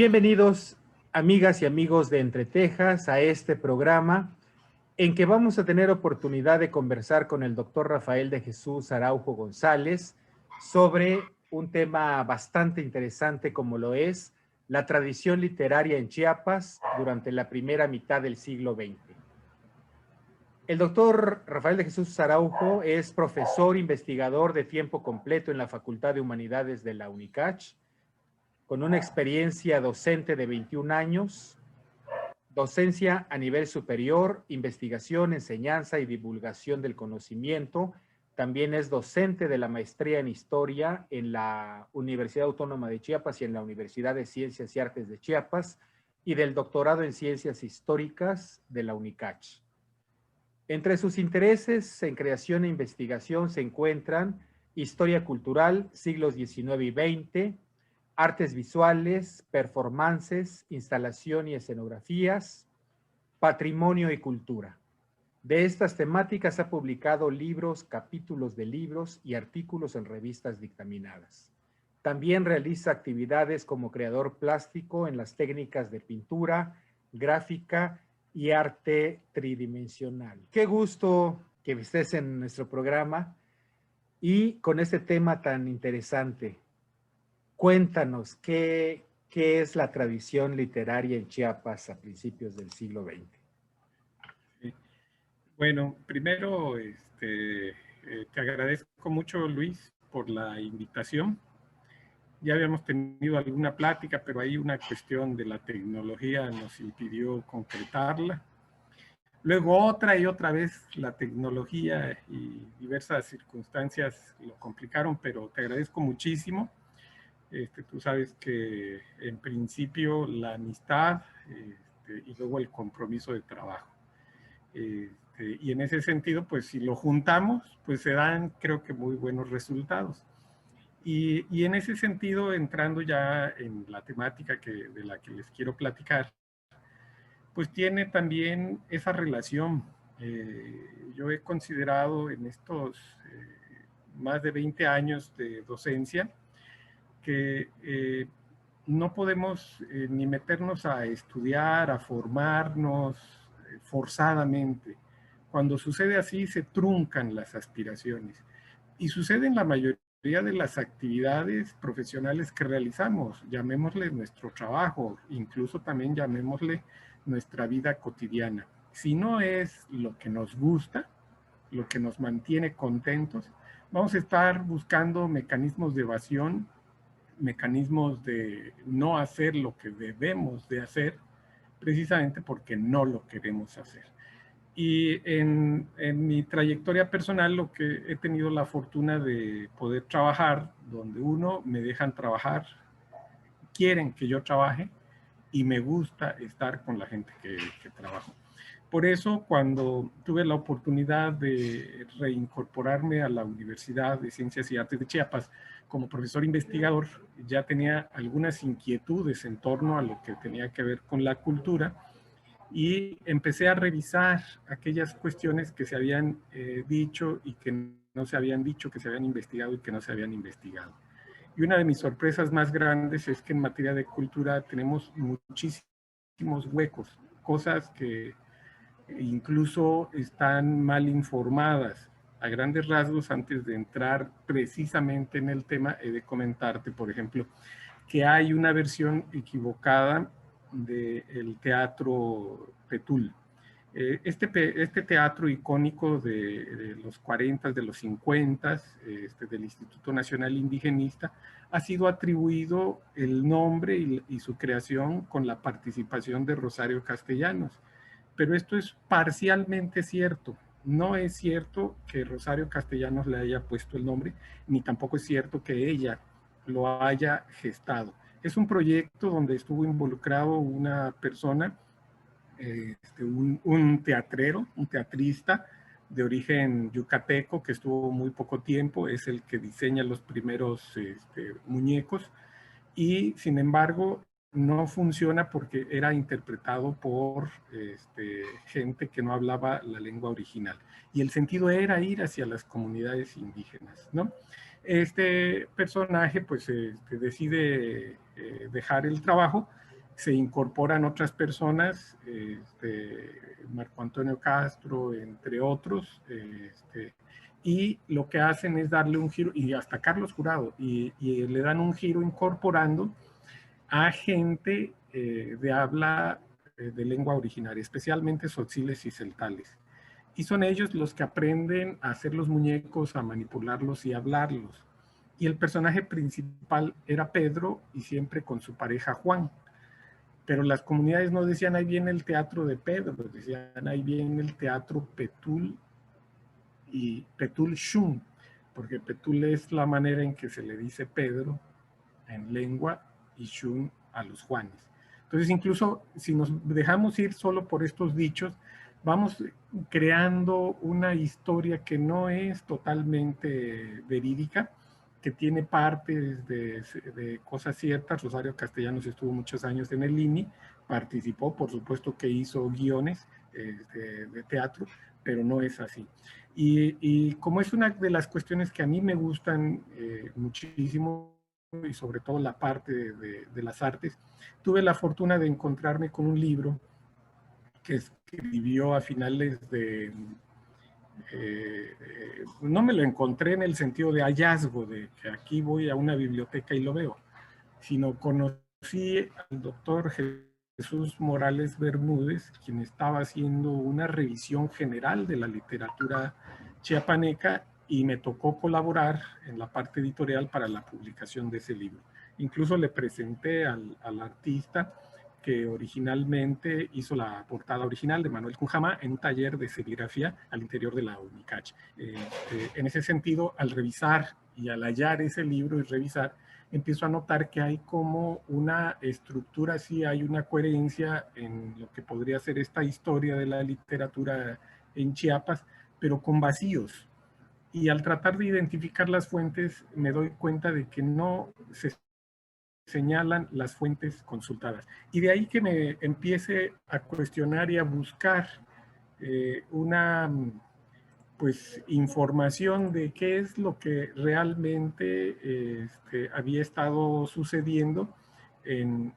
Bienvenidos, amigas y amigos de Entre Tejas, a este programa en que vamos a tener oportunidad de conversar con el doctor Rafael de Jesús Araujo González sobre un tema bastante interesante como lo es la tradición literaria en Chiapas durante la primera mitad del siglo XX. El doctor Rafael de Jesús Araujo es profesor investigador de tiempo completo en la Facultad de Humanidades de la UNICACH, con una experiencia docente de 21 años, docencia a nivel superior, investigación, enseñanza y divulgación del conocimiento. También es docente de la maestría en Historia en la Universidad Autónoma de Chiapas y en la Universidad de Ciencias y Artes de Chiapas y del doctorado en Ciencias Históricas de la UNICACH. Entre sus intereses en creación e investigación se encuentran historia cultural, siglos XIX y XX, artes visuales, performances, instalación y escenografías, patrimonio y cultura. De estas temáticas ha publicado libros, capítulos de libros y artículos en revistas dictaminadas. También realiza actividades como creador plástico en las técnicas de pintura, gráfica y arte tridimensional. Qué gusto que estés en nuestro programa y con este tema tan interesante. Cuéntanos, ¿qué es la tradición literaria en Chiapas a principios del siglo XX? Sí. Bueno, primero te agradezco mucho, Luis, por la invitación. Ya habíamos tenido alguna plática, pero ahí una cuestión de la tecnología nos impidió concretarla. Luego otra y otra vez la tecnología y diversas circunstancias lo complicaron, pero te agradezco muchísimo. Tú sabes que en principio la amistad y luego el compromiso de trabajo. Y en ese sentido, pues si lo juntamos, pues se dan, creo que, muy buenos resultados. Y en ese sentido, entrando ya en la temática de la que les quiero platicar, pues tiene también esa relación. Yo he considerado en estos más de 20 años de docencia que no podemos ni meternos a estudiar, a formarnos forzadamente. Cuando sucede así, se truncan las aspiraciones. Y sucede en la mayoría de las actividades profesionales que realizamos, llamémosle nuestro trabajo, incluso también llamémosle nuestra vida cotidiana. Si no es lo que nos gusta, lo que nos mantiene contentos, vamos a estar buscando mecanismos de evasión, mecanismos de no hacer lo que debemos de hacer, precisamente porque no lo queremos hacer. Y en mi trayectoria personal, lo que he tenido la fortuna de poder trabajar, donde uno me dejan trabajar, quieren que yo trabaje y me gusta estar con la gente que trabajo. Por eso, cuando tuve la oportunidad de reincorporarme a la Universidad de Ciencias y Artes de Chiapas como profesor investigador, ya tenía algunas inquietudes en torno a lo que tenía que ver con la cultura y empecé a revisar aquellas cuestiones que se habían dicho y que no se habían dicho, que se habían investigado y que no se habían investigado. Y una de mis sorpresas más grandes es que en materia de cultura tenemos muchísimos huecos, cosas que incluso están mal informadas. A grandes rasgos, antes de entrar precisamente en el tema, he de comentarte, por ejemplo, que hay una versión equivocada del teatro Petul. Este teatro icónico de los 40, de los 50, del Instituto Nacional Indigenista, ha sido atribuido el nombre y su creación con la participación de Rosario Castellanos. Pero esto es parcialmente cierto. No es cierto que Rosario Castellanos le haya puesto el nombre, ni tampoco es cierto que ella lo haya gestado. Es un proyecto donde estuvo involucrado una persona, un teatrero, un teatrista de origen yucateco que estuvo muy poco tiempo, es el que diseña los primeros muñecos y sin embargo no funciona porque era interpretado por gente que no hablaba la lengua original. Y el sentido era ir hacia las comunidades indígenas, ¿no? Este personaje pues decide dejar el trabajo se incorporan otras personas, Marco Antonio Castro, entre otros, y lo que hacen es darle un giro, y hasta Carlos Jurado, y le dan un giro incorporando a gente de habla de lengua originaria, especialmente tzotziles y celtales. Y son ellos los que aprenden a hacer los muñecos, a manipularlos y a hablarlos. Y el personaje principal era Pedro, y siempre con su pareja Juan. Pero las comunidades no decían ahí viene el teatro de Pedro, decían ahí viene el teatro Petul y Petul Shun, porque Petul es la manera en que se le dice Pedro en lengua y Shun a los Juanes. Entonces, incluso si nos dejamos ir solo por estos dichos, vamos creando una historia que no es totalmente verídica, que tiene partes de cosas ciertas. Rosario Castellanos estuvo muchos años en el INI, participó, por supuesto que hizo guiones de teatro, pero no es así. Y como es una de las cuestiones que a mí me gustan muchísimo, y sobre todo la parte de las artes, tuve la fortuna de encontrarme con un libro que escribió a finales de... no me lo encontré en el sentido de hallazgo, de que aquí voy a una biblioteca y lo veo, sino conocí al doctor Jesús Morales Bermúdez, quien estaba haciendo una revisión general de la literatura chiapaneca, y me tocó colaborar en la parte editorial para la publicación de ese libro. Incluso le presenté al artista que originalmente hizo la portada original de Manuel Cunjama en un taller de serigrafía al interior de la UNICACH. En ese sentido, al revisar y al hallar ese libro y revisar, empiezo a notar que hay como una estructura, sí hay una coherencia en lo que podría ser esta historia de la literatura en Chiapas, pero con vacíos. Y al tratar de identificar las fuentes, me doy cuenta de que no se señalan las fuentes consultadas. Y de ahí que me empiece a cuestionar y a buscar una pues información de qué es lo que realmente había estado sucediendo en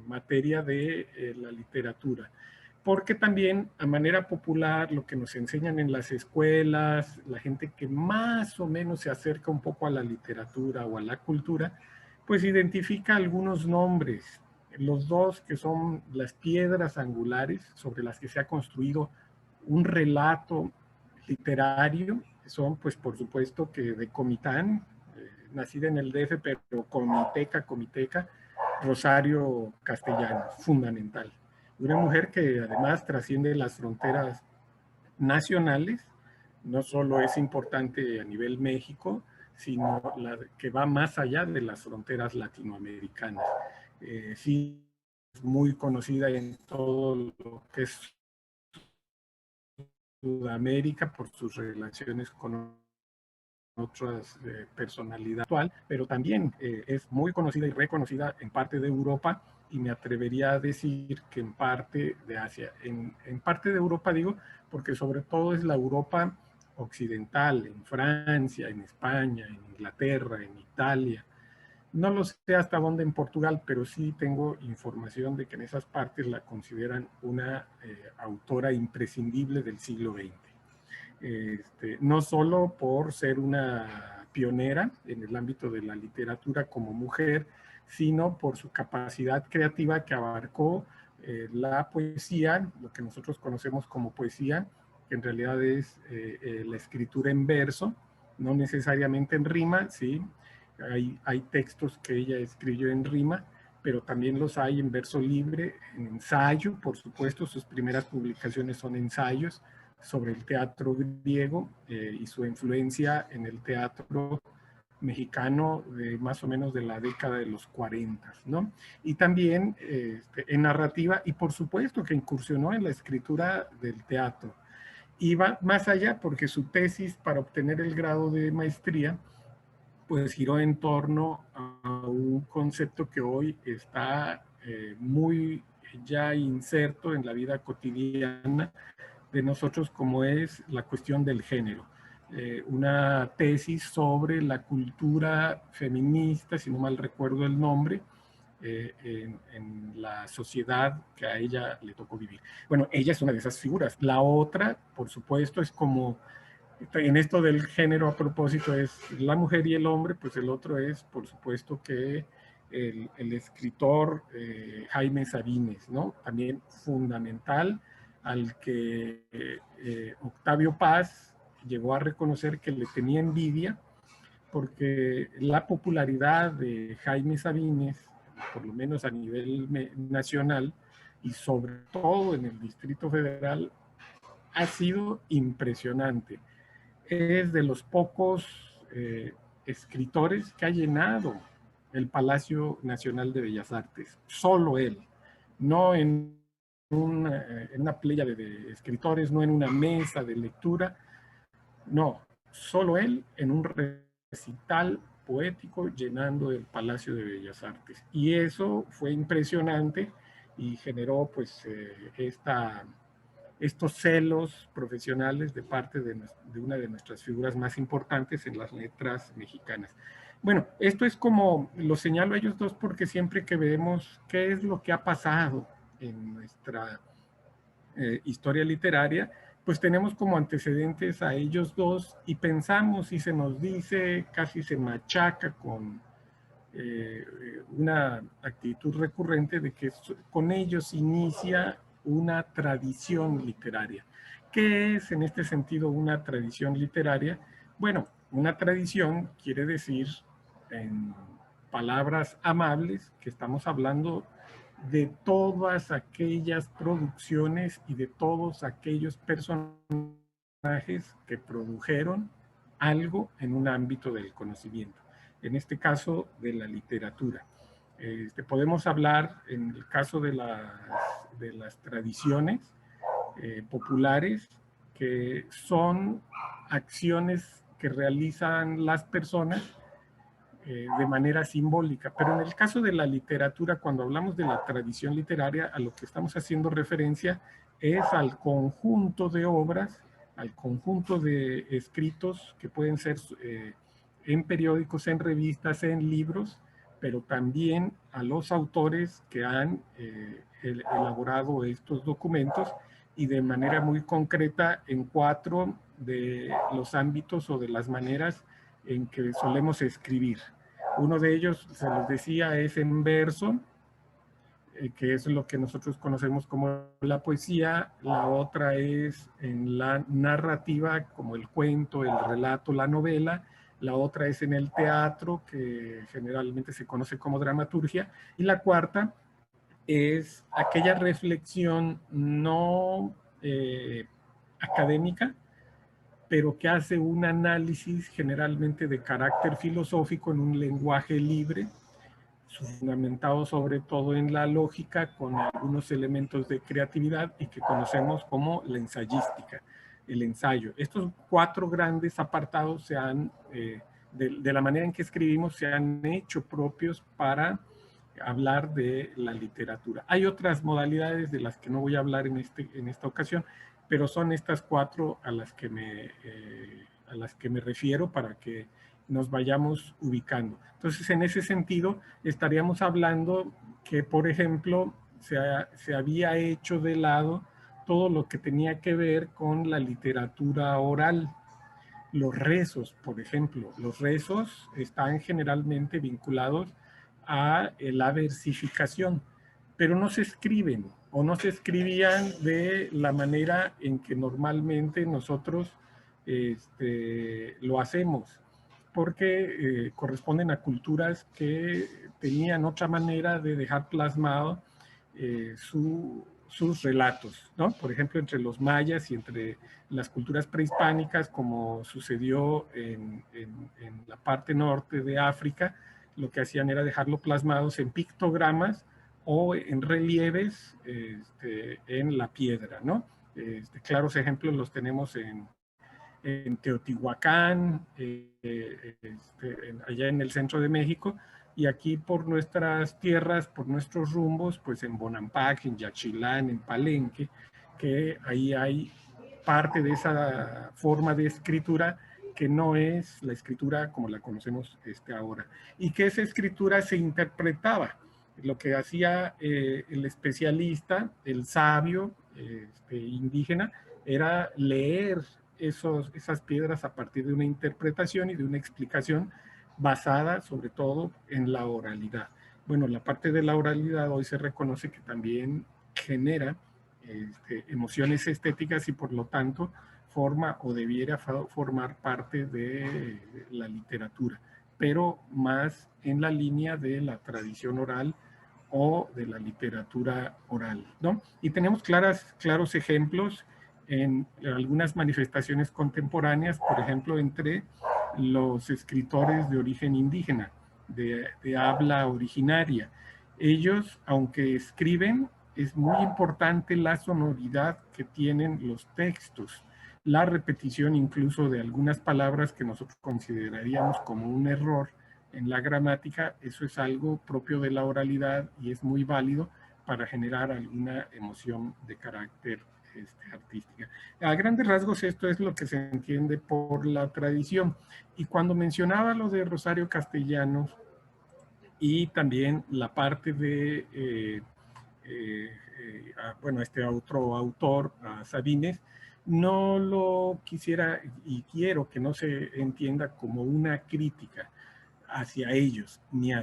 materia de la literatura. Porque también a manera popular lo que nos enseñan en las escuelas, la gente que más o menos se acerca un poco a la literatura o a la cultura, pues identifica algunos nombres, los dos que son las piedras angulares sobre las que se ha construido un relato literario, son pues por supuesto que de Comitán, nacida en el DF, pero comiteca, Rosario Castellanos, fundamental. Una mujer que además trasciende las fronteras nacionales, no solo es importante a nivel México, sino la que va más allá de las fronteras latinoamericanas. Sí, es muy conocida en todo lo que es Sudamérica por sus relaciones con otras personalidades actual, pero también es muy conocida y reconocida en parte de Europa, y me atrevería a decir que en parte de Asia. En parte de Europa digo, porque sobre todo es la Europa occidental, en Francia, en España, en Inglaterra, en Italia. No lo sé hasta dónde en Portugal, pero sí tengo información de que en esas partes la consideran una autora imprescindible del siglo XX. No solo por ser una pionera en el ámbito de la literatura como mujer, sino por su capacidad creativa que abarcó la poesía, lo que nosotros conocemos como poesía, que en realidad es la escritura en verso, no necesariamente en rima, sí, hay textos que ella escribió en rima, pero también los hay en verso libre, en ensayo, por supuesto, sus primeras publicaciones son ensayos sobre el teatro griego y su influencia en el teatro mexicano de más o menos de la década de los 40, ¿no? Y también en narrativa, y por supuesto que incursionó en la escritura del teatro. Y va más allá porque su tesis para obtener el grado de maestría pues giró en torno a un concepto que hoy está muy ya inserto en la vida cotidiana de nosotros, como es la cuestión del género. Una tesis sobre la cultura feminista, si no mal recuerdo el nombre, en la sociedad que a ella le tocó vivir. Bueno, ella es una de esas figuras. La otra, por supuesto, es como, en esto del género a propósito, es la mujer y el hombre, pues el otro es, por supuesto, que el escritor Jaime Sabines, ¿no? También fundamental, al que Octavio Paz llegó a reconocer que le tenía envidia, porque la popularidad de Jaime Sabines, por lo menos a nivel nacional y sobre todo en el Distrito Federal, ha sido impresionante. Es de los pocos escritores que ha llenado el Palacio Nacional de Bellas Artes, solo él, no en una playa de escritores, no en una mesa de lectura, no, solo él en un recital poético llenando el Palacio de Bellas Artes. Y eso fue impresionante y generó pues estos celos profesionales de parte de una de nuestras figuras más importantes en las letras mexicanas. Bueno, esto es como, lo señalo a ellos dos porque siempre que vemos qué es lo que ha pasado en nuestra historia literaria, pues tenemos como antecedentes a ellos dos y pensamos y se nos dice, casi se machaca con una actitud recurrente de que con ellos inicia una tradición literaria. ¿Qué es en este sentido una tradición literaria? Bueno, una tradición quiere decir, en palabras amables, que estamos hablando de todas aquellas producciones y de todos aquellos personajes que produjeron algo en un ámbito del conocimiento, en este caso de la literatura. Podemos hablar, en el caso de las tradiciones populares, que son acciones que realizan las personas de manera simbólica. Pero en el caso de la literatura, cuando hablamos de la tradición literaria, a lo que estamos haciendo referencia es al conjunto de obras, al conjunto de escritos que pueden ser en periódicos, en revistas, en libros, pero también a los autores que han elaborado estos documentos y de manera muy concreta en 4 de los ámbitos o de las maneras en que solemos escribir. Uno de ellos, se les decía, es en verso, que es lo que nosotros conocemos como la poesía. La otra es en la narrativa, como el cuento, el relato, la novela. La otra es en el teatro, que generalmente se conoce como dramaturgia. Y la cuarta es aquella reflexión no académica, pero que hace un análisis generalmente de carácter filosófico en un lenguaje libre, fundamentado sobre todo en la lógica, con algunos elementos de creatividad y que conocemos como la ensayística, el ensayo. Estos 4 grandes apartados se han, de la manera en que escribimos, se han hecho propios para hablar de la literatura. Hay otras modalidades de las que no voy a hablar en esta ocasión, pero son estas 4 a las que me refiero para que nos vayamos ubicando. Entonces, en ese sentido, estaríamos hablando que, por ejemplo, se había hecho de lado todo lo que tenía que ver con la literatura oral. Los rezos, por ejemplo, los rezos están generalmente vinculados a la versificación, pero no se escriben o no se escribían de la manera en que normalmente nosotros lo hacemos, porque corresponden a culturas que tenían otra manera de dejar plasmado sus relatos, ¿no? Por ejemplo, entre los mayas y entre las culturas prehispánicas, como sucedió en la parte norte de África, lo que hacían era dejarlo plasmados en pictogramas o en relieves en la piedra, ¿no? Claros ejemplos los tenemos en Teotihuacán, allá en el centro de México, y aquí por nuestras tierras, por nuestros rumbos, pues en Bonampak, en Yaxchilán, en Palenque, que ahí hay parte de esa forma de escritura que no es la escritura como la conocemos ahora, y que esa escritura se interpretaba. Lo que hacía el especialista, el sabio indígena, era leer esas piedras a partir de una interpretación y de una explicación basada sobre todo en la oralidad. Bueno, la parte de la oralidad hoy se reconoce que también genera emociones estéticas y por lo tanto forma o debiera formar parte de la literatura, pero más en la línea de la tradición oral o de la literatura oral, ¿no? Y tenemos claros ejemplos en algunas manifestaciones contemporáneas, por ejemplo, entre los escritores de origen indígena, de habla originaria. Ellos, aunque escriben, es muy importante la sonoridad que tienen los textos, la repetición incluso de algunas palabras que nosotros consideraríamos como un error en la gramática. Eso es algo propio de la oralidad y es muy válido para generar alguna emoción de carácter artística. A grandes rasgos esto es lo que se entiende por la tradición. Y cuando mencionaba lo de Rosario Castellanos y también la parte de bueno, este otro autor, Sabines, no lo quisiera y quiero que no se entienda como una crítica hacia ellos, ni a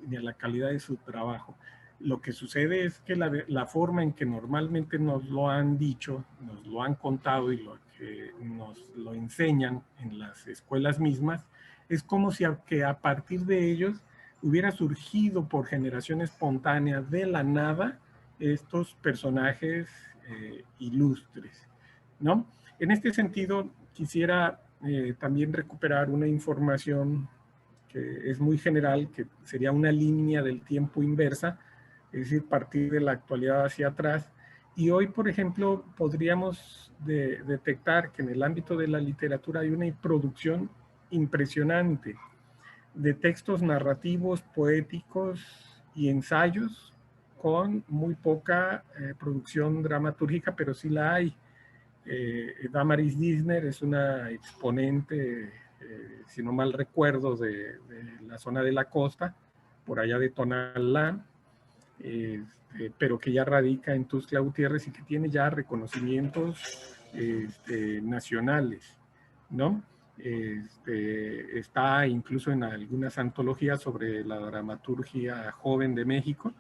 la calidad de su trabajo. Lo que sucede es que la forma en que normalmente nos lo han dicho, nos lo han contado y lo que nos lo enseñan en las escuelas mismas, es como si a partir de ellos hubiera surgido por generación espontánea de la nada estos personajes ilustres, ¿no? En este sentido, quisiera también recuperar una información que es muy general, que sería una línea del tiempo inversa, es decir, partir de la actualidad hacia atrás. Y hoy, por ejemplo, podríamos detectar que en el ámbito de la literatura hay una producción impresionante de textos narrativos, poéticos y ensayos con muy poca producción dramatúrgica, pero sí la hay. Damaris Dissner es una exponente, si no mal recuerdo, de la zona de la costa, por allá de Tonalá, pero que ya radica en Tuxtla Gutiérrez y que tiene ya reconocimientos nacionales, ¿no? Está incluso en algunas antologías sobre la dramaturgia joven de México,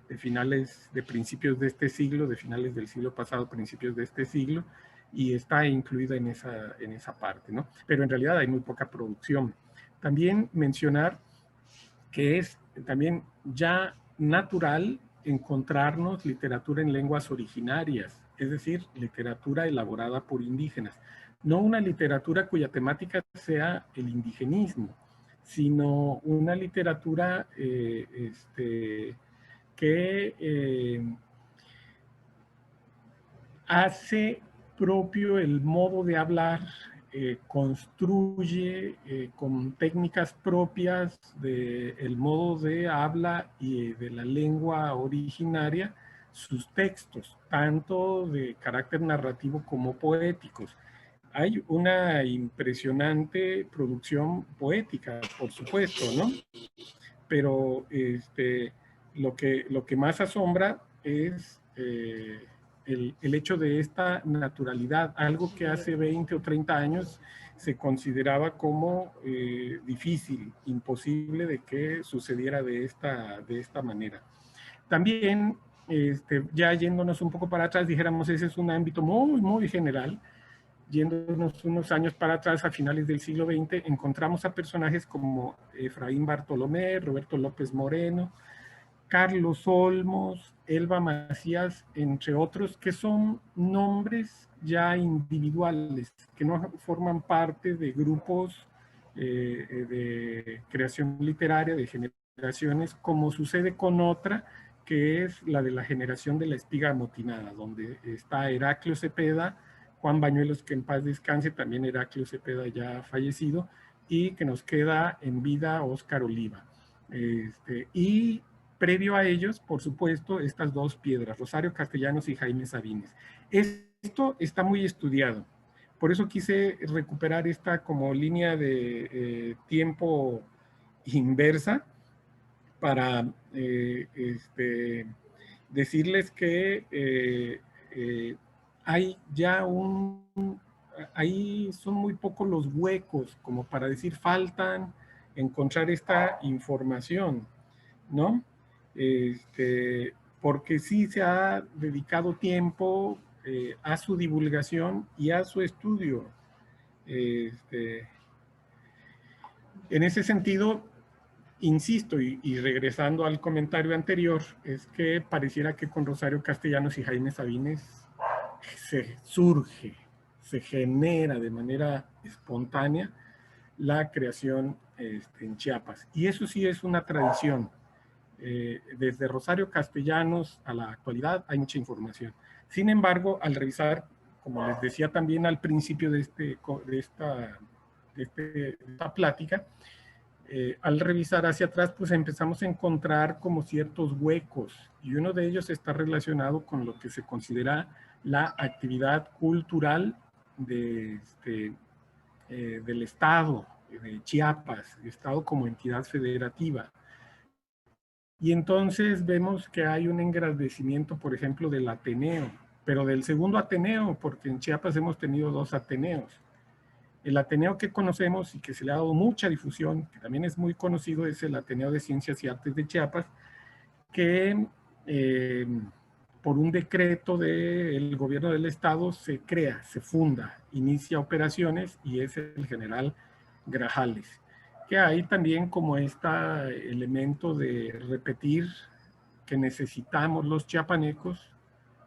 de principios de este siglo, de finales del siglo pasado, principios de este siglo, y está incluida en esa parte, ¿no? Pero en realidad hay muy poca producción. También mencionar que es también ya natural encontrarnos literatura en lenguas originarias, es decir, literatura elaborada por indígenas. No una literatura cuya temática sea el indigenismo, sino una literatura que hace propio el modo de hablar, construye con técnicas propias del modo de habla y de la lengua originaria sus textos, tanto de carácter narrativo como poéticos. Hay una impresionante producción poética, por supuesto, ¿no? Pero lo que más asombra es el hecho de esta naturalidad, algo que hace 20 o 30 años se consideraba como difícil, imposible de que sucediera de esta manera. También, ya yéndonos un poco para atrás, dijéramos, ese es un ámbito muy, muy general. Yéndonos unos años para atrás, a finales del siglo XX, encontramos a personajes como Efraín Bartolomé, Roberto López Moreno, Carlos Olmos, Elba Macías, entre otros, que son nombres ya individuales, que no forman parte de grupos de creación literaria, de generaciones, como sucede con otra, que es la de la generación de la espiga amotinada, donde está Heraclio Cepeda, Juan Bañuelos, que en paz descanse, también Heraclio Cepeda ya fallecido, y que nos queda en vida Óscar Oliva. Y previo a ellos, por supuesto, estas dos piedras, Rosario Castellanos y Jaime Sabines. Esto está muy estudiado. Por eso quise recuperar esta como línea de tiempo inversa para decirles que hay ya ahí son muy pocos los huecos como para decir faltan encontrar esta información, ¿no? Porque sí se ha dedicado tiempo a su divulgación y a su estudio. En ese sentido, insisto, y regresando al comentario anterior, es que pareciera que con Rosario Castellanos y Jaime Sabines se genera de manera espontánea la creación en Chiapas. Y eso sí es una tradición. Desde Rosario Castellanos a la actualidad hay mucha información. Sin embargo, al revisar, como les decía también al principio de esta plática, al revisar hacia atrás, pues empezamos a encontrar como ciertos huecos, y uno de ellos está relacionado con lo que se considera la actividad cultural del Estado, de Chiapas, Estado como entidad federativa. Y entonces vemos que hay un engrandecimiento, por ejemplo, del Ateneo, pero del segundo Ateneo, porque en Chiapas hemos tenido 2 Ateneos. El Ateneo que conocemos y que se le ha dado mucha difusión, que también es muy conocido, es el Ateneo de Ciencias y Artes de Chiapas, que por un decreto del gobierno del estado se crea, se funda, inicia operaciones, y es el general Grajales. Que hay también como este elemento de repetir que necesitamos los chiapanecos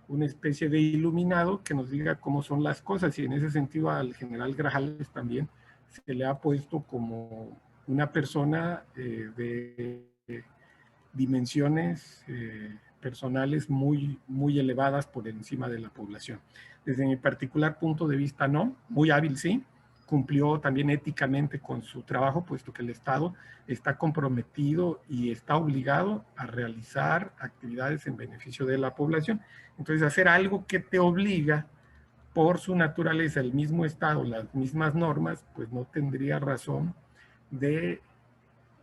una especie de iluminado que nos diga cómo son las cosas, y en ese sentido al general Grajales también se le ha puesto como una persona de dimensiones personales muy, muy elevadas por encima de la población. Desde mi particular punto de vista no, muy hábil sí, cumplió también éticamente con su trabajo, puesto que el Estado está comprometido y está obligado a realizar actividades en beneficio de la población. Entonces, hacer algo que te obliga por su naturaleza, el mismo Estado, las mismas normas, pues no tendría razón de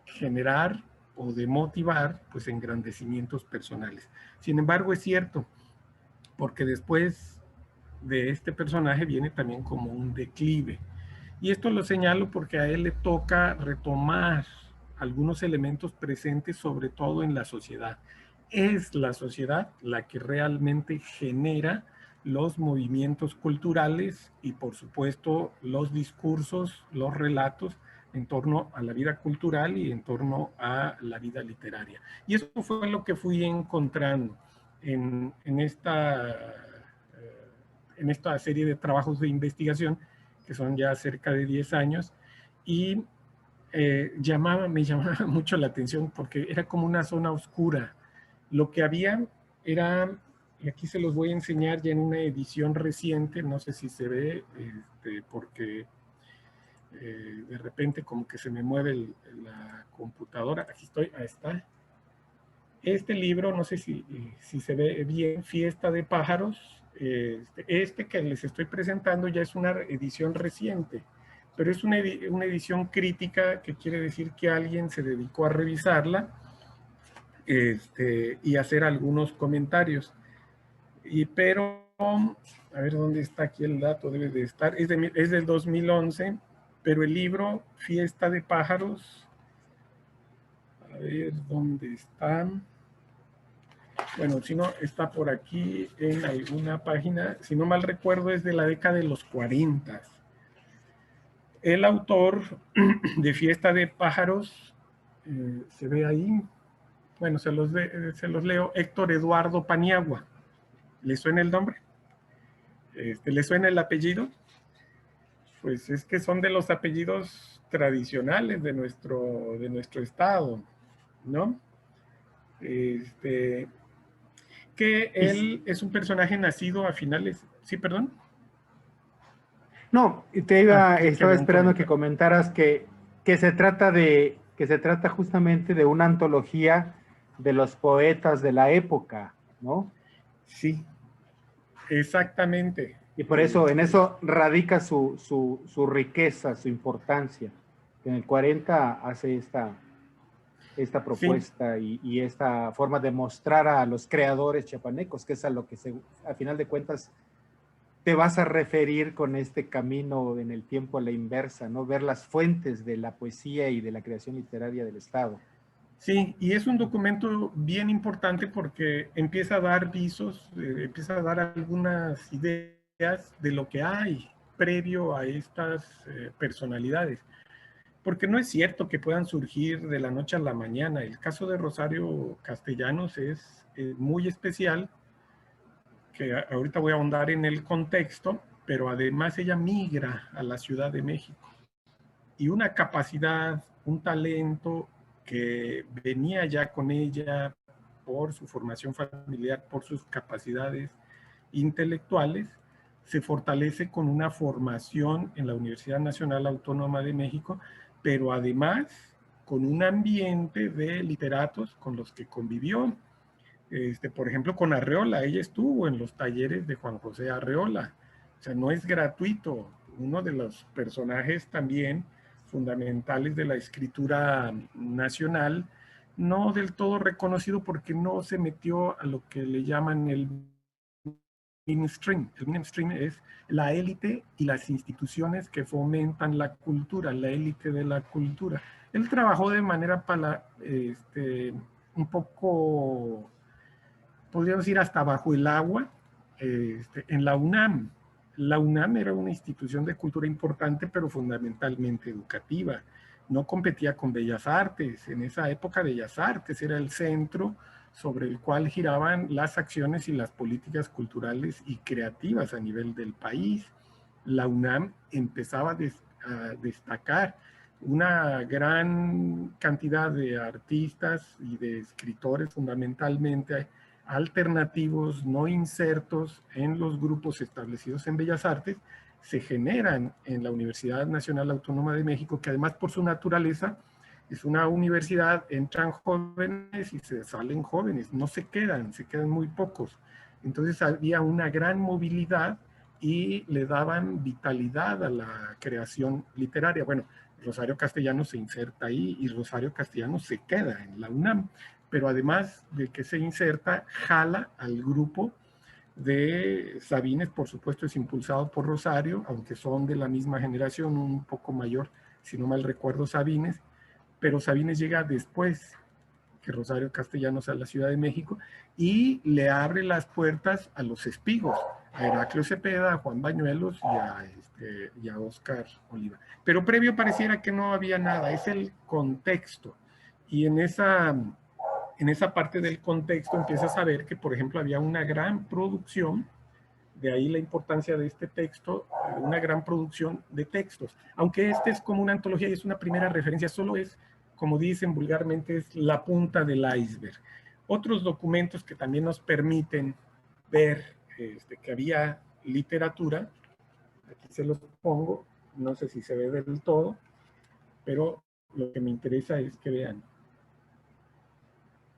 generar o de motivar pues engrandecimientos personales. Sin embargo, es cierto, porque después de este personaje viene también como un declive. Y esto lo señalo porque a él le toca retomar algunos elementos presentes, sobre todo en la sociedad. Es la sociedad la que realmente genera los movimientos culturales y, por supuesto, los discursos, los relatos en torno a la vida cultural y en torno a la vida literaria. Y eso fue lo que fui encontrando en esta serie de trabajos de investigación, que son ya cerca de 10 años, y me llamaba mucho la atención porque era como una zona oscura. Lo que había era, y aquí se los voy a enseñar ya en una edición reciente, no sé si se ve, porque de repente como que se me mueve la computadora. Aquí estoy, ahí está. Este libro, no sé si se ve bien, Fiesta de Pájaros. Este que les estoy presentando ya es una edición reciente, pero es una edición crítica, que quiere decir que alguien se dedicó a revisarla y hacer algunos comentarios. Pero, a ver dónde está aquí el dato, debe de estar, es del 2011, pero el libro Fiesta de Pájaros, a ver dónde están. Bueno, si no, está por aquí en alguna página, si no mal recuerdo, es de la década de los 40. El autor de Fiesta de Pájaros, se ve ahí, bueno, se los leo, Héctor Eduardo Paniagua. ¿Le suena el nombre? ¿Le suena el apellido? Pues es que son de los apellidos tradicionales de nuestro estado, ¿no? Que él es un personaje nacido a finales... ¿Sí, perdón? No, estaba esperando que comentaras que se trata justamente de una antología de los poetas de la época, ¿no? Sí, exactamente. Y por eso, en eso radica su riqueza, su importancia. En el 40 hace esta... esta Sí, propuesta y esta forma de mostrar a los creadores chiapanecos, que es a lo que a final de cuentas te vas a referir con este camino en el tiempo a la inversa, ¿no? Ver las fuentes de la poesía y de la creación literaria del Estado. sí, y es un documento bien importante porque empieza a dar visos, empieza a dar algunas ideas de lo que hay previo a estas personalidades. Porque no es cierto que puedan surgir de la noche a la mañana. El caso de Rosario Castellanos es muy especial, que ahorita voy a ahondar en el contexto, pero además ella migra a la Ciudad de México y una capacidad, un talento que venía ya con ella por su formación familiar, por sus capacidades intelectuales, se fortalece con una formación en la Universidad Nacional Autónoma de México, pero además con un ambiente de literatos con los que convivió. Por ejemplo, con Arreola, ella estuvo en los talleres de Juan José Arreola. O sea, no es gratuito. Uno de los personajes también fundamentales de la escritura nacional, no del todo reconocido porque no se metió a lo que le llaman el mainstream. El mainstream es la élite y las instituciones que fomentan la cultura, la élite de la cultura. Él trabajó de manera un poco, podríamos decir, hasta bajo el agua, en la UNAM. La UNAM era una institución de cultura importante, pero fundamentalmente educativa. No competía con Bellas Artes. En esa época Bellas Artes era el centro sobre el cual giraban las acciones y las políticas culturales y creativas a nivel del país. La UNAM empezaba a destacar una gran cantidad de artistas y de escritores fundamentalmente alternativos, no insertos en los grupos establecidos en Bellas Artes, se generan en la Universidad Nacional Autónoma de México, que además por su naturaleza es una universidad, entran jóvenes y se salen jóvenes, no se quedan muy pocos. Entonces había una gran movilidad y le daban vitalidad a la creación literaria. Bueno, Rosario Castellanos se inserta ahí y Rosario Castellanos se queda en la UNAM, pero además de que se inserta, jala al grupo de Sabines, por supuesto es impulsado por Rosario, aunque son de la misma generación, un poco mayor, si no mal recuerdo, Sabines, pero Sabines llega después que Rosario Castellanos a la Ciudad de México y le abre las puertas a los espigos, a Heraclio Cepeda, a Juan Bañuelos y a Óscar Oliva. Pero previo pareciera que no había nada, es el contexto. Y en esa parte del contexto empiezas a ver que, por ejemplo, había una gran producción, de ahí la importancia de este texto, una gran producción de textos. Aunque este es como una antología y es una primera referencia, solo es, como dicen vulgarmente, es la punta del iceberg. Otros documentos que también nos permiten ver que había literatura, aquí se los pongo, no sé si se ve del todo, pero lo que me interesa es que vean.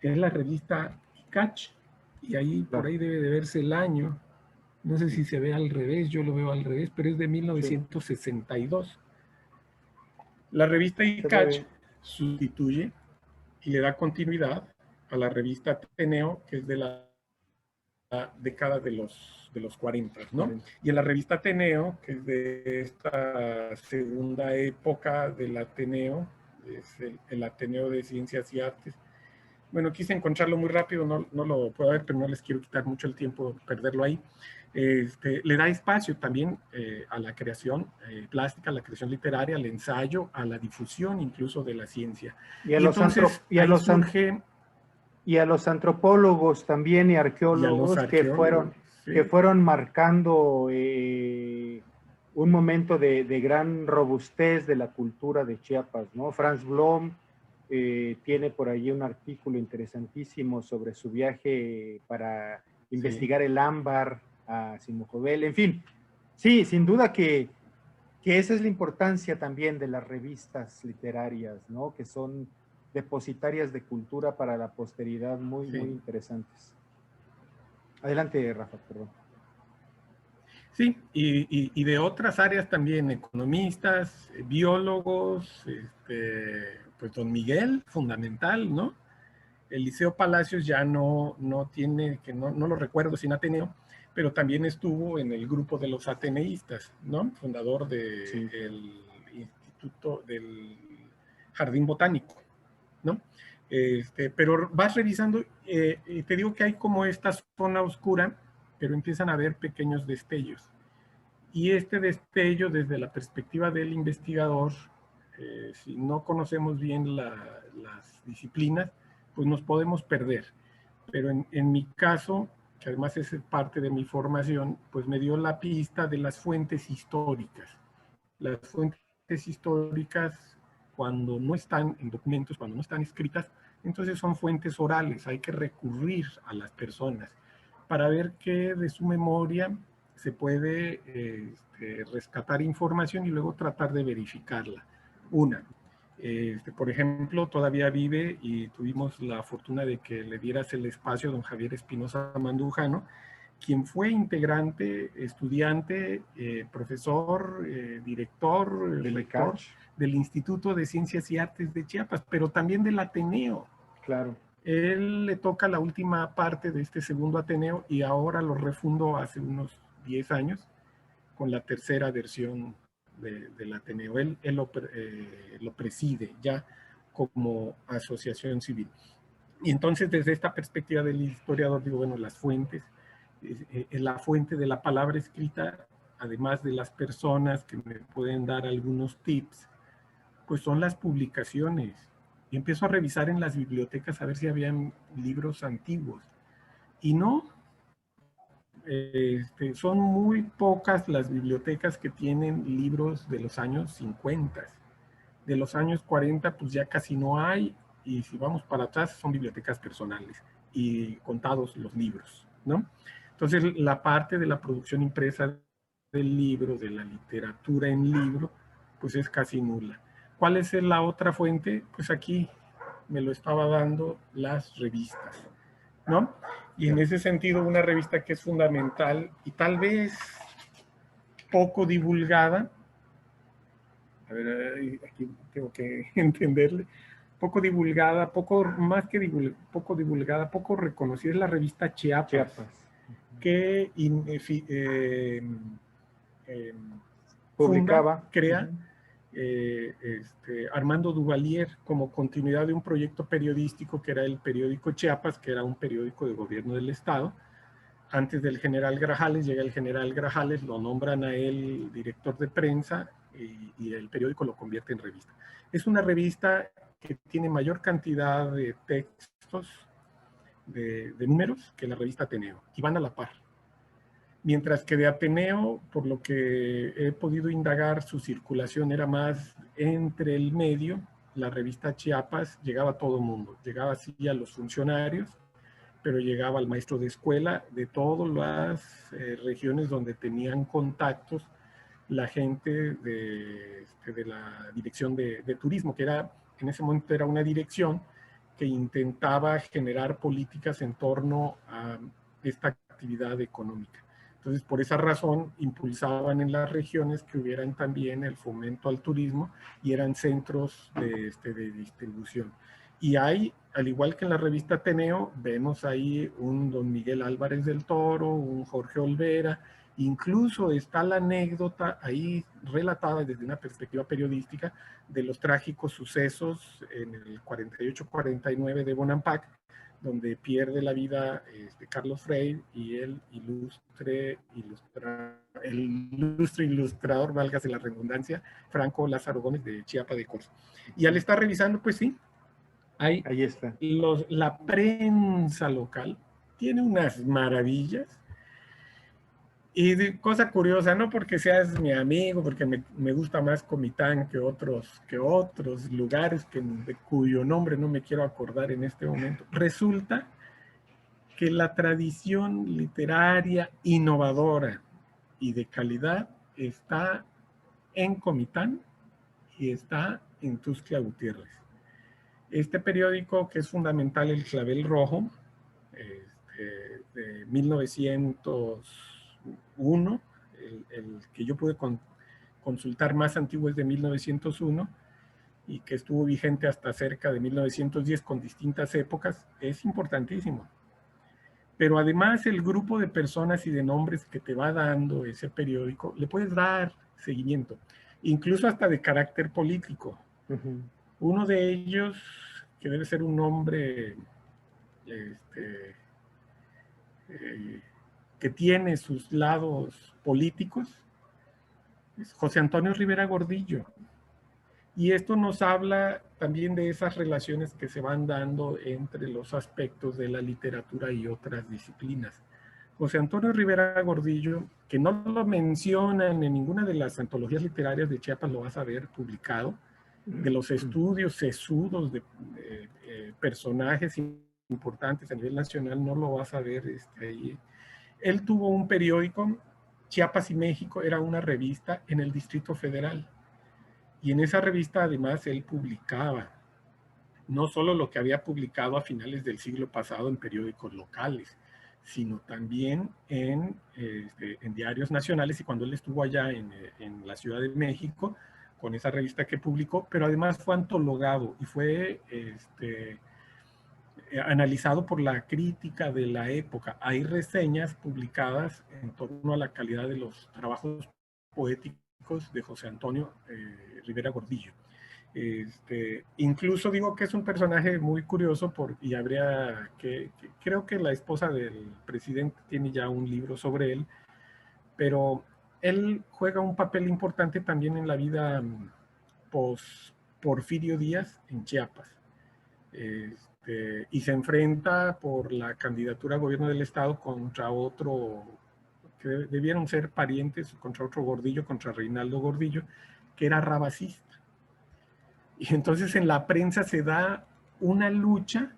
Es la revista Catch, y ahí por Claro. ahí debe de verse el año. No sé si se ve al revés, yo lo veo al revés, pero es de Sí, 1962. La revista se ve ICACH bien. sustituye y le da continuidad a la revista Ateneo, que es de la década de los 40, ¿no? 40. Y en la revista Ateneo, que es de esta segunda época del Ateneo, es el Ateneo de Ciencias y Artes. Bueno, quise encontrarlo muy rápido, no lo puedo ver, pero no les quiero quitar mucho el tiempo, perderlo ahí. Le da espacio también a la creación plástica, a la creación literaria, al ensayo, a la difusión incluso de la ciencia. Y a Y los, entonces ahí surge, y a los antropólogos también y y a los arqueólogos arqueólogos, que ¿sí? fueron marcando un momento de gran robustez de la cultura de Chiapas, ¿no? Franz Blom tiene por allí un artículo interesantísimo sobre su viaje para Sí, investigar el ámbar a Simujobel. En fin, sí, sin duda que esa es la importancia también de las revistas literarias, ¿no? Que son depositarias de cultura para la posteridad muy, muy sí. interesantes. Adelante, Rafa, perdón. Sí, y de otras áreas también, economistas, biólogos, pues don Miguel, fundamental, ¿no? Eliseo Palacios ya no tiene, que no lo recuerdo sin Ateneo, pero también estuvo en el grupo de los ateneístas, ¿no? Fundador del Instituto del Jardín Botánico, ¿no? Pero vas revisando, te digo que hay como esta zona oscura, pero empiezan a haber pequeños destellos. Y este destello, desde la perspectiva del investigador, si no conocemos bien las disciplinas, pues nos podemos perder. Pero en mi caso, que además es parte de mi formación, pues me dio la pista de las fuentes históricas. Las fuentes históricas, cuando no están en documentos, cuando no están escritas, entonces son fuentes orales, hay que recurrir a las personas para ver qué de su memoria se puede rescatar información y luego tratar de verificarla. Una, por ejemplo, todavía vive y tuvimos la fortuna de que le dieras el espacio a don Javier Espinosa Mandujano, quien fue integrante, estudiante, profesor, director, rector del Instituto de Ciencias y Artes de Chiapas, pero también del Ateneo. Claro. Él le toca la última parte de este segundo Ateneo y ahora lo refundó hace unos 10 años con la tercera versión del Ateneo. Él lo preside ya como asociación civil. Y entonces, desde esta perspectiva del historiador, digo, bueno, las fuentes, la fuente de la palabra escrita, además de las personas que me pueden dar algunos tips, pues son las publicaciones. Y empiezo a revisar en las bibliotecas a ver si habían libros antiguos. Y no, son muy pocas las bibliotecas que tienen libros de los años 50. De los años 40, pues ya casi no hay. Y si vamos para atrás, son bibliotecas personales y contados los libros, ¿no? Entonces, la parte de la producción impresa del libro, de la literatura en libro, pues es casi nula. ¿Cuál es la otra fuente? Pues aquí me lo estaba dando las revistas, ¿no? Y en ese sentido, una revista que es fundamental y tal vez poco divulgada, a ver, aquí tengo que entenderle, poco divulgada, poco más que poco divulgada, poco reconocida, es la revista Chiapas. Que publicaba, crea Armando Duvalier como continuidad de un proyecto periodístico que era el periódico Chiapas, que era un periódico de gobierno del Estado. Antes del general Grajales, llega el general Grajales, lo nombran a él director de prensa y el periódico lo convierte en revista. Es una revista que tiene mayor cantidad de textos, de números, que la revista Ateneo, y van a la par. Mientras que de Ateneo, por lo que he podido indagar, su circulación era más entre el medio. La revista Chiapas llegaba a todo el mundo, llegaba así a los funcionarios, pero llegaba al maestro de escuela de todas las regiones donde tenían contactos la gente de la dirección de turismo, que era, en ese momento era una dirección que intentaba generar políticas en torno a esta actividad económica. Entonces, por esa razón, impulsaban en las regiones que hubieran también el fomento al turismo y eran centros de distribución. Y hay, al igual que en la revista Ateneo, vemos ahí un don Miguel Álvarez del Toro, un Jorge Olvera, incluso está la anécdota ahí relatada desde una perspectiva periodística de los trágicos sucesos en el 48-49 de Bonampak, donde pierde la vida Carlos Frey y el ilustre ilustrador, válgase la redundancia, Franco Lázaro Gómez de Chiapa de Corzo. Y al estar revisando, pues sí, ahí está. La prensa local tiene unas maravillas. Y cosa curiosa, no porque seas mi amigo, porque me gusta más Comitán que otros lugares de cuyo nombre no me quiero acordar en este momento. Resulta que la tradición literaria innovadora y de calidad está en Comitán y está en Tuxtla Gutiérrez. Este periódico, que es fundamental, El Clavel Rojo, de 1901, el que yo pude consultar más antiguo es de 1901, y que estuvo vigente hasta cerca de 1910 con distintas épocas, es importantísimo. Pero además el grupo de personas y de nombres que te va dando ese periódico, le puedes dar seguimiento, incluso hasta de carácter político. Uno de ellos, que debe ser un hombre que tiene sus lados políticos, es José Antonio Rivera Gordillo. Y esto nos habla también de esas relaciones que se van dando entre los aspectos de la literatura y otras disciplinas. José Antonio Rivera Gordillo, que no lo mencionan en ninguna de las antologías literarias de Chiapas, lo vas a ver publicado, de los estudios sesudos de personajes importantes a nivel nacional, no lo vas a ver ahí. Él tuvo un periódico, Chiapas y México, era una revista en el Distrito Federal. Y en esa revista además él publicaba no solo lo que había publicado a finales del siglo pasado en periódicos locales, sino también en diarios nacionales, y cuando él estuvo allá en la Ciudad de México, con esa revista que publicó, pero además fue antologado y fue analizado por la crítica de la época. Hay reseñas publicadas en torno a la calidad de los trabajos poéticos de José Antonio Rivera Gordillo. Incluso digo que es un personaje muy curioso y habría que creo que la esposa del presidente tiene ya un libro sobre él, pero él juega un papel importante también en la vida post Porfirio Díaz en Chiapas. Y se enfrenta por la candidatura a gobierno del estado contra otro, que debieron ser parientes, contra otro Gordillo, contra Reinaldo Gordillo, que era rabacista. Y entonces en la prensa se da una lucha,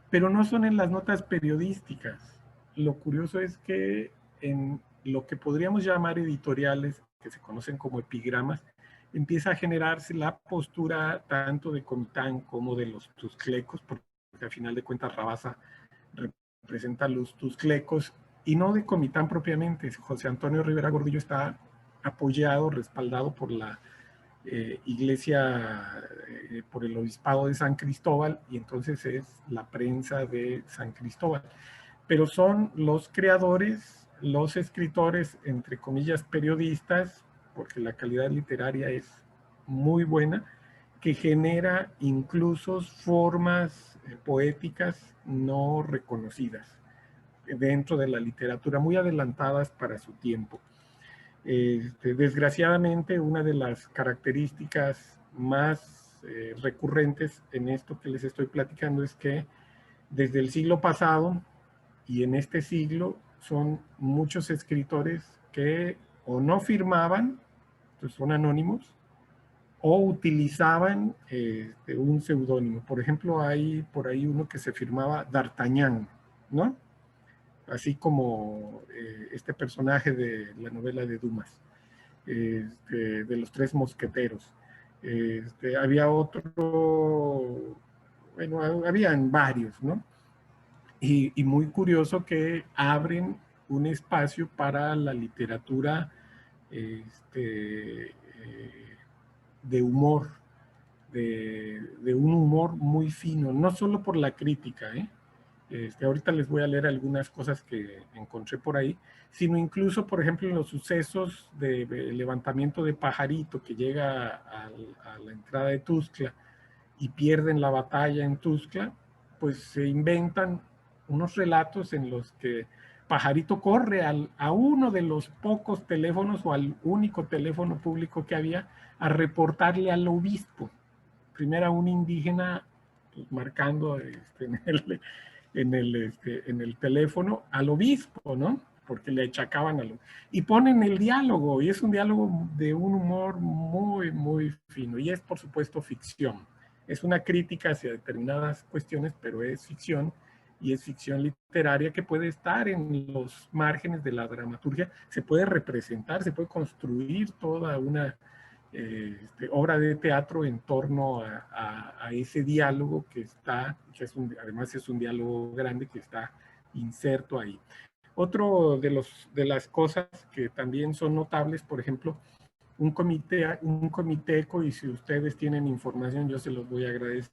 pero no son en las notas periodísticas. Lo curioso es que en lo que podríamos llamar editoriales, que se conocen como epigramas, empieza a generarse la postura tanto de Comitán como de los tusclecos, porque al final de cuentas Rabasa representa a los tusclecos, y no de Comitán propiamente. José Antonio Rivera Gordillo está apoyado, respaldado por la iglesia, por el obispado de San Cristóbal, y entonces es la prensa de San Cristóbal. Pero son los creadores, los escritores, entre comillas, periodistas, porque la calidad literaria es muy buena, que genera incluso formas poéticas no reconocidas dentro de la literatura, muy adelantadas para su tiempo. Desgraciadamente, una de las características más recurrentes en esto que les estoy platicando es que desde el siglo pasado y en este siglo son muchos escritores que o no firmaban, pues son anónimos, o utilizaban un seudónimo. Por ejemplo, hay por ahí uno que se firmaba D'Artagnan, ¿no? Así como este personaje de la novela de Dumas, de los Tres Mosqueteros. Había otro, bueno, habían varios, ¿no? Y muy curioso que abren un espacio para la literatura de humor, de un humor muy fino, no solo por la crítica, ahorita les voy a leer algunas cosas que encontré por ahí, sino incluso, por ejemplo, en los sucesos de levantamiento de Pajarito, que llega a la entrada de Tuxtla y pierden la batalla en Tuxtla, pues se inventan unos relatos en los que Pajarito corre a uno de los pocos teléfonos o al único teléfono público que había a reportarle al obispo. Primero a un indígena, pues, marcando en el teléfono al obispo, ¿no? Porque le achacaban y ponen el diálogo, y es un diálogo de un humor muy, muy fino, y es por supuesto ficción. Es una crítica hacia determinadas cuestiones, pero es ficción, y es ficción literaria que puede estar en los márgenes de la dramaturgia, se puede representar, se puede construir toda una obra de teatro en torno a ese diálogo que está, además es un diálogo grande que está inserto ahí. Otro de las cosas que también son notables, por ejemplo, un comiteco, y si ustedes tienen información, yo se los voy a agradecer.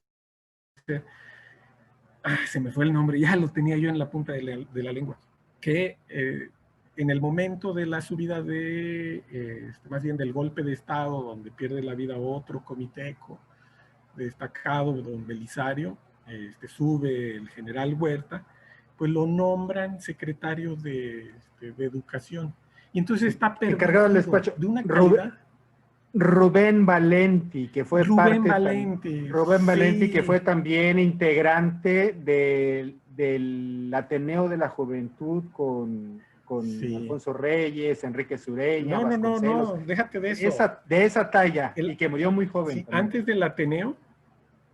Se me fue el nombre, ya lo tenía yo en la punta de la lengua, que en el momento de la subida más bien del golpe de Estado, donde pierde la vida otro comiteco destacado, don Belisario, sube el general Huerta, pues lo nombran secretario de Educación. Y entonces está encargado del despacho de una calidad. Rubén Valenti, que fue Rubén Valenti, Rubén Valenti, sí, que fue también integrante del Ateneo de la Juventud con sí. Alfonso Reyes, Enrique Sureña, Vasconcelos. No, déjate de eso. De esa talla, y que murió muy joven. Sí, antes del Ateneo,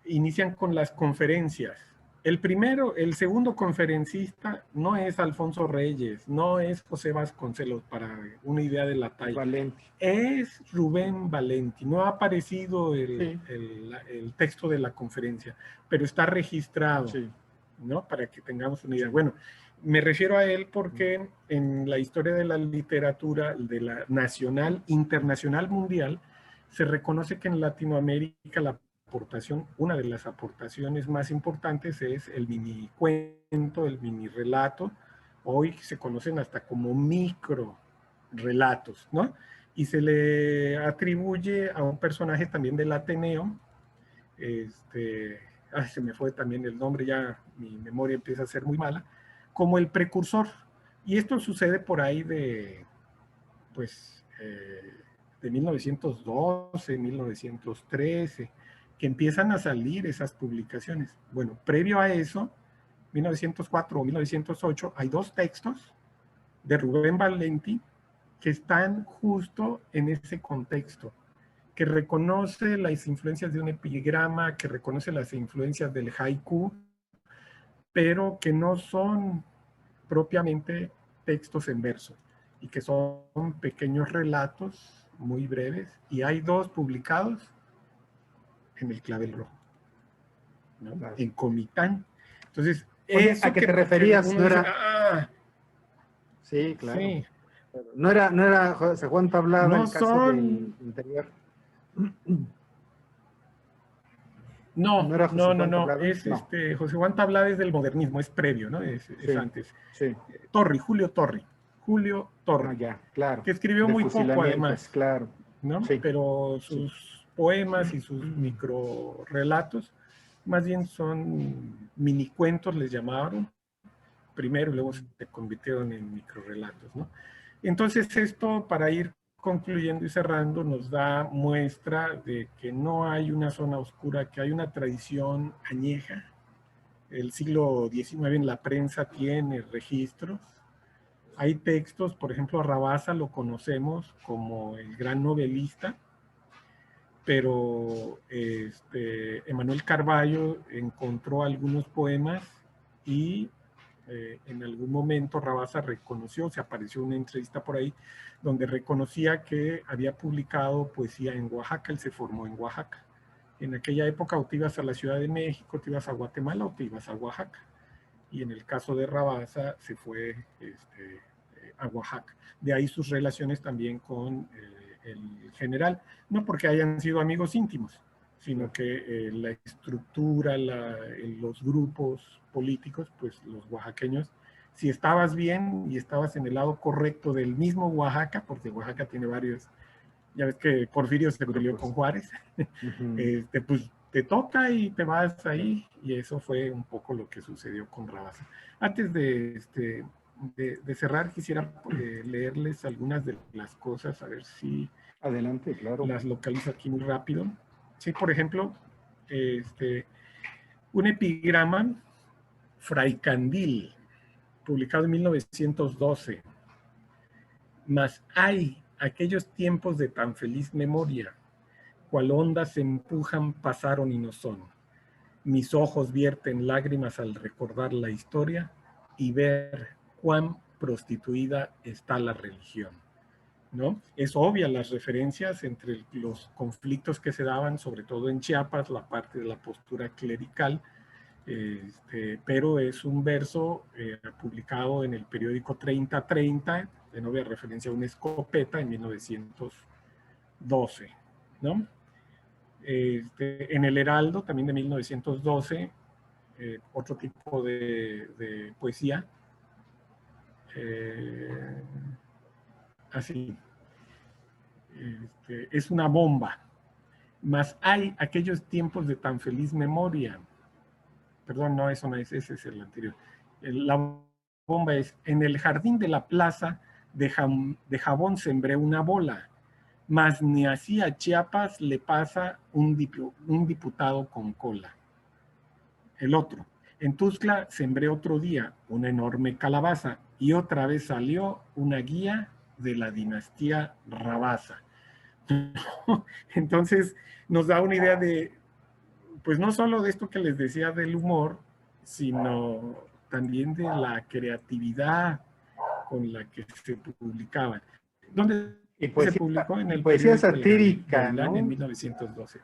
inician con las conferencias. El segundo conferencista no es Alfonso Reyes, no es José Vasconcelos, para una idea de la talla. Valenti. Es Rubén Valenti. No ha aparecido el texto de la conferencia, pero está registrado, sí, ¿no? Para que tengamos una idea. Bueno, me refiero a él porque en la historia de la literatura, de la nacional, internacional, mundial, se reconoce que en Latinoamérica una de las aportaciones más importantes es el mini cuento, el mini relato. Hoy se conocen hasta como micro relatos, ¿no? Y se le atribuye a un personaje también del Ateneo, se me fue también el nombre, ya mi memoria empieza a ser muy mala, como el precursor. Y esto sucede por ahí de 1912, 1913, que empiezan a salir esas publicaciones. Bueno, previo a eso, 1904 o 1908, hay dos textos de Rubén Valenti que están justo en ese contexto, que reconoce las influencias de un epigrama, que reconoce las influencias del haiku, pero que no son propiamente textos en verso, y que son pequeños relatos muy breves, y hay dos publicados en el Clavel Rojo, ¿no? Claro. En Comitán. Entonces, oye, eso ¿a qué te referías? No dice, era... Sí, claro. Sí. No era José Juan Tablada, no el caso del interior. No. Es no. José Juan Tablada es del modernismo, es previo, ¿no? Es antes. Sí. Julio Torri. Ya, claro. Que escribió muy poco, además. Claro. ¿No? Sí. Pero sus poemas y sus microrelatos, más bien son minicuentos, les llamaron primero, y luego se convirtieron en microrelatos, ¿no? Entonces esto, para ir concluyendo y cerrando, nos da muestra de que no hay una zona oscura, que hay una tradición añeja. El siglo XIX en la prensa tiene registros. Hay textos, por ejemplo, a Rabasa lo conocemos como el gran novelista, pero Emanuel Carballo encontró algunos poemas y en algún momento Rabasa reconoció, se apareció una entrevista por ahí, donde reconocía que había publicado poesía en Oaxaca. Él se formó en Oaxaca. En aquella época o te ibas a la Ciudad de México, te ibas a Guatemala o te ibas a Oaxaca. Y en el caso de Rabasa se fue a Oaxaca. De ahí sus relaciones también con el general, no porque hayan sido amigos íntimos, sino que la estructura, los grupos políticos, pues los oaxaqueños, si estabas bien y estabas en el lado correcto del mismo Oaxaca, porque Oaxaca tiene varios, ya ves que Porfirio se peleó con Juárez, pues te toca y te vas ahí, y eso fue un poco lo que sucedió con Rabasa. Antes de cerrar, quisiera leerles algunas de las cosas, a ver si adelante, claro, las localizo aquí muy rápido. Sí, por ejemplo, un epigrama, Fray Candil, publicado en 1912. Mas hay aquellos tiempos de tan feliz memoria, cual ondas se empujan, pasaron y no son. Mis ojos vierten lágrimas al recordar la historia y ver cuán prostituida está la religión, ¿no? Es obvia las referencias entre los conflictos que se daban, sobre todo en Chiapas, la parte de la postura clerical, pero es un verso publicado en el periódico 3030, en obvia referencia a una escopeta en 1912. ¿no? En el Heraldo, también de 1912, otro tipo de poesía. Así. Es una bomba. Mas hay aquellos tiempos de tan feliz memoria. Perdón, no, eso no es, ese es el anterior. La bomba es, en el jardín de la plaza de jabón sembré una bola, mas ni así a Chiapas le pasa un diputado con cola. El otro, en Tuxtla sembré otro día una enorme calabaza y otra vez salió una guía de la dinastía Rabasa. Entonces nos da una idea de, pues no solo de esto que les decía del humor, sino también de la creatividad con la que se publicaban. ¿Dónde se publicó? En y el poesía periódico El satírica, Gavilán en ¿no? 1912.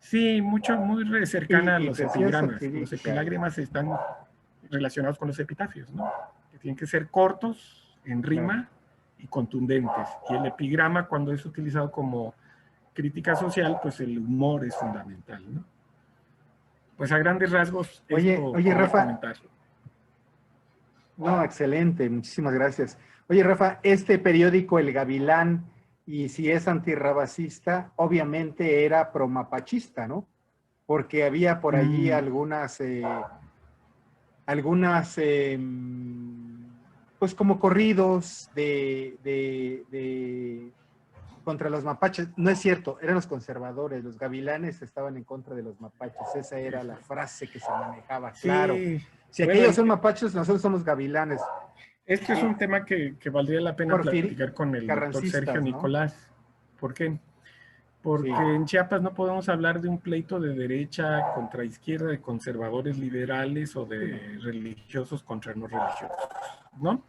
Sí, mucho, muy cercana a Y los poesía epigramas. Los satírica. epigramas están relacionados con los epitafios, ¿no? Que tienen que ser cortos, en rima y contundentes. Y el epigrama, cuando es utilizado como crítica social, pues el humor es fundamental, ¿no? Pues a grandes rasgos, esto Oye, quería Rafa, comentar. no, excelente, muchísimas gracias. Oye, Rafa, este periódico, El Gavilán, y si es antirrabacista, obviamente era promapachista, ¿no? Porque había por allí algunas pues como corridos contra los mapaches. No es cierto, eran los conservadores, los gavilanes estaban en contra de los mapaches. Esa era la frase que se manejaba, claro. Sí, Si bueno, aquellos son mapaches, nosotros somos gavilanes. este es un tema que valdría la pena platicar con el doctor Sergio Carrancistas, ¿no? Nicolás. ¿Por qué? Porque Sí. en Chiapas no podemos hablar de un pleito de derecha contra izquierda, de conservadores liberales o de religiosos contra no religiosos, ¿no?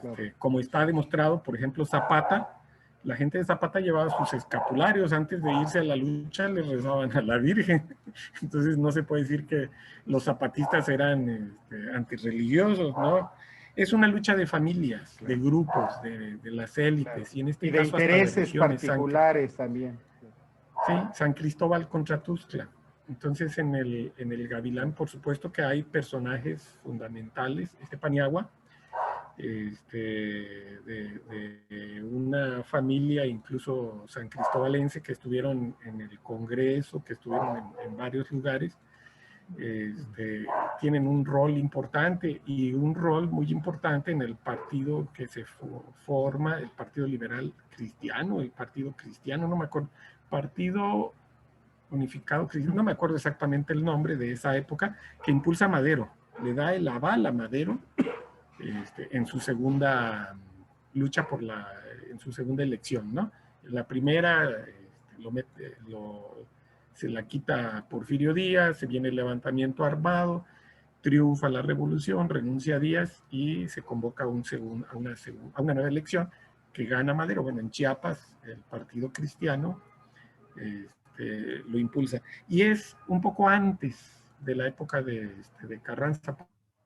Claro. Como está demostrado, por ejemplo, Zapata, la gente de Zapata llevaba sus escapularios, antes de irse a la lucha le rezaban a la Virgen. Entonces no se puede decir que los zapatistas eran antirreligiosos, ¿no? Es una lucha de familias, de grupos, de las élites, Claro. y en este Y de caso hasta de intereses regiones. particulares también. Sí, San Cristóbal contra Tuxtla. Entonces en el Gavilán, por supuesto que hay personajes fundamentales, Paniagua, de una familia, incluso san cristóbalense, que estuvieron en el Congreso, que estuvieron en varios lugares, tienen un rol importante y un rol muy importante en el partido que se forma, el Partido Liberal Cristiano, el Partido Cristiano, no me acuerdo, Partido Unificado Cristiano, no me acuerdo exactamente el nombre de esa época, que impulsa a Madero, le da el aval a Madero en su segunda lucha en su segunda elección, ¿no? La primera se la quita Porfirio Díaz, se viene el levantamiento armado, triunfa la revolución, renuncia a Díaz y se convoca a una nueva elección que gana Madero. Bueno, en Chiapas el Partido Cristiano lo impulsa. Y es un poco antes de la época de Carranza,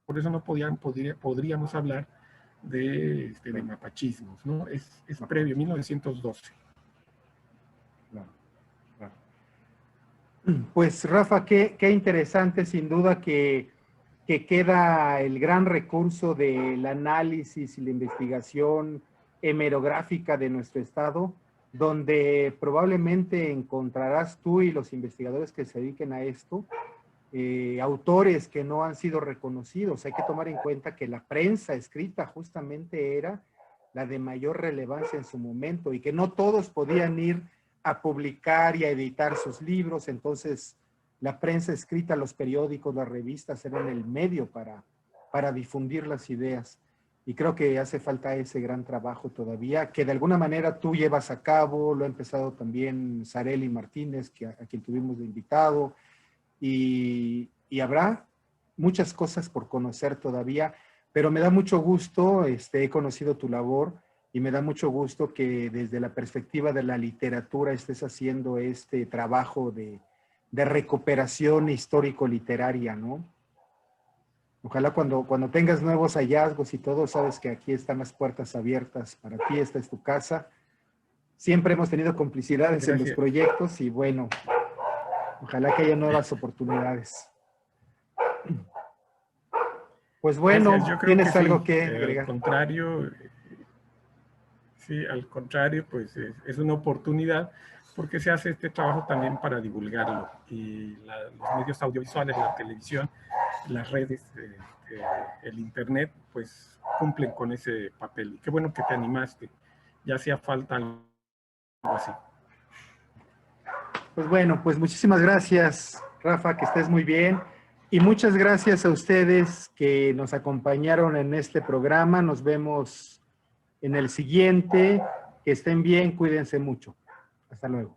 por eso no podríamos hablar de mapachismos, ¿no? Es previo, 1912. Claro, claro. Pues Rafa, qué interesante, sin duda que queda el gran recurso del análisis y la investigación hemerográfica de nuestro estado, donde probablemente encontrarás tú y los investigadores que se dediquen a esto, autores que no han sido reconocidos. Hay que tomar en cuenta que la prensa escrita justamente era la de mayor relevancia en su momento y que no todos podían ir a publicar y a editar sus libros. Entonces, la prensa escrita, los periódicos, las revistas eran el medio para difundir las ideas. Y creo que hace falta ese gran trabajo todavía, que de alguna manera tú llevas a cabo, lo ha empezado también Sareli Martínez, a quien tuvimos de invitado, y habrá muchas cosas por conocer todavía, pero me da mucho gusto, he conocido tu labor y me da mucho gusto que desde la perspectiva de la literatura estés haciendo este trabajo de recuperación histórico-literaria, ¿no? Ojalá cuando tengas nuevos hallazgos y todo, sabes que aquí están las puertas abiertas para ti, esta es tu casa. siempre hemos tenido complicidades en los proyectos y bueno, ojalá que haya nuevas oportunidades. Pues bueno, ¿tienes algo que agregar? Al contrario, sí, al contrario, pues es una oportunidad porque se hace este trabajo también para divulgarlo. Y los medios audiovisuales, la televisión, las redes, el internet, pues cumplen con ese papel. Y qué bueno que te animaste. Ya hacía falta algo así. Pues bueno, pues muchísimas gracias, Rafa, que estés muy bien. Y muchas gracias a ustedes que nos acompañaron en este programa. Nos vemos en el siguiente. Que estén bien, cuídense mucho. Hasta luego.